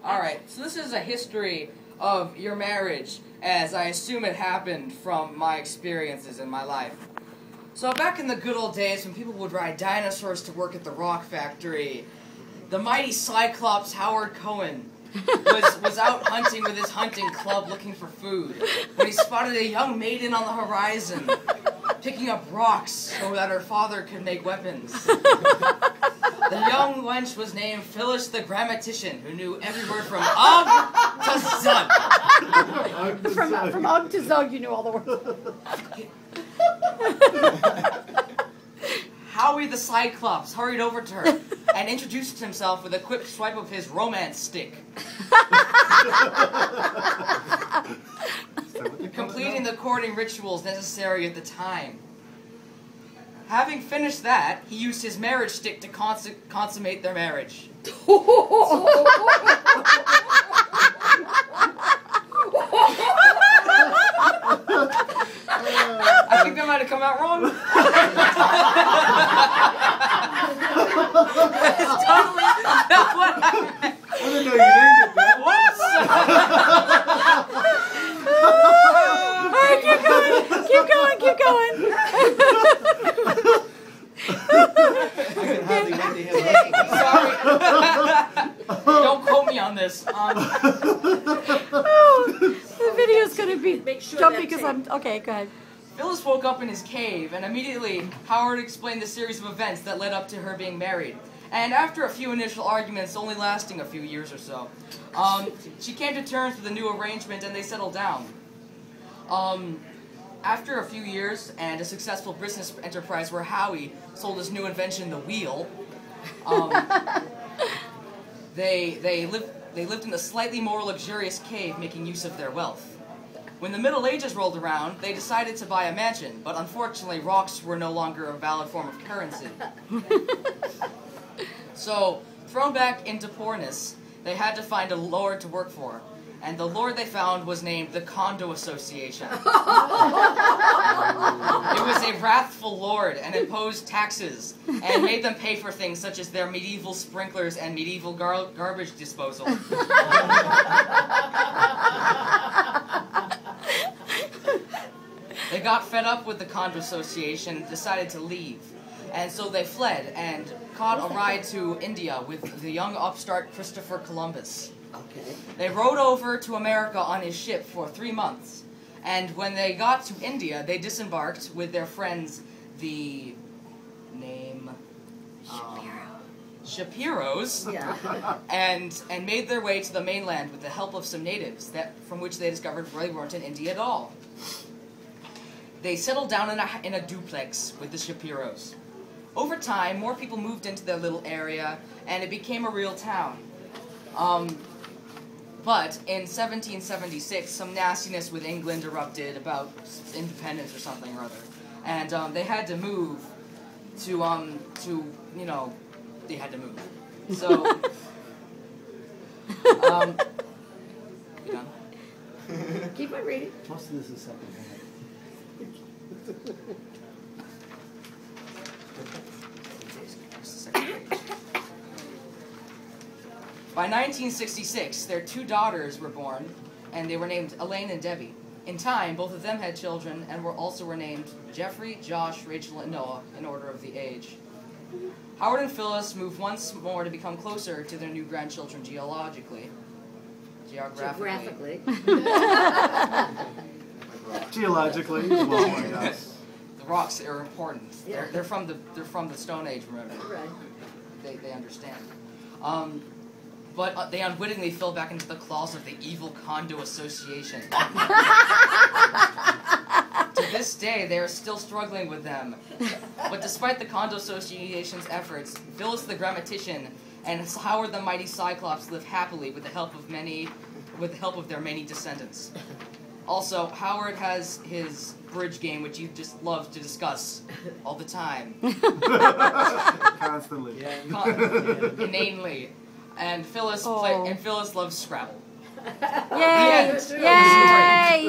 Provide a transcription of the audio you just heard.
Alright, so this is a history of your marriage, as I assume it happened from my experiences in my life. So back in the good old days when people would ride dinosaurs to work at the rock factory, the mighty Cyclops Howard Cohen was out hunting with his hunting club looking for food when he spotted a young maiden on the horizon picking up rocks so that her father could make weapons. The young wench was named Phyllis the Grammatician, who knew every word from Ugh to Zug. From Ugh to Zug, you knew all the words. Howie the Cyclops hurried over to her and introduced himself with a quick swipe of his romance stick, completing the courting rituals necessary at the time. Having finished that, he used his marriage stick to consummate their marriage. I think that might have come out wrong. It's totally not what happened. I didn't know you named it that. Alright, keep going. Keep going. I can hardly wait to hear that. Sorry. Don't quote me on this. The video's gonna be jumpy because I'm okay. Go ahead. Phyllis woke up in his cave, and immediately Howard explained the series of events that led up to her being married. And after a few initial arguments, only lasting a few years or so, she came to terms with a new arrangement, and they settled down. After a few years and a successful business enterprise where Howie sold his new invention, the wheel, they lived in a slightly more luxurious cave, making use of their wealth. When the Middle Ages rolled around, they decided to buy a mansion, but unfortunately rocks were no longer a valid form of currency. So, thrown back into poorness, they had to find a lord to work for, and the lord they found was named the Condo Association. It was a wrathful lord and imposed taxes and made them pay for things such as their medieval sprinklers and medieval garbage disposal. They got fed up with the Condo Association and decided to leave. And so they fled and caught a ride to India with the young upstart Christopher Columbus. Okay. They rode over to America on his ship for 3 months. And when they got to India, they disembarked with their friends, the name Shapiros, Yeah. and made their way to the mainland with the help of some natives, from which they discovered they weren't in India at all. They settled down in a duplex with the Shapiros. Over time, more people moved into their little area, and it became a real town. But in 1776, some nastiness with England erupted about independence or something or other, and they had to move to you know, they had to move. So, you done? Keep on reading. Most of this is second hand. By 1966, their 2 daughters were born, and they were named Elaine and Debbie. In time, both of them had children, and were named Jeffrey, Josh, Rachel, and Noah, in order of the age. Howard and Phyllis moved once more to become closer to their new grandchildren geographically. Geologically, well, I guess. The rocks are important. Yeah. They're from the Stone Age, remember? Right. They understand. But they unwittingly fell back into the claws of the evil Condo Association. To this day, they are still struggling with them. But despite the Condo Association's efforts, Phyllis the Grammatician and Howard the Mighty Cyclops live happily with the help of their many descendants. Also, Howard has his bridge game, which he just loves to discuss all the time. Constantly. Inanely. And Phyllis loves Scrabble. Yay! The end. Yay!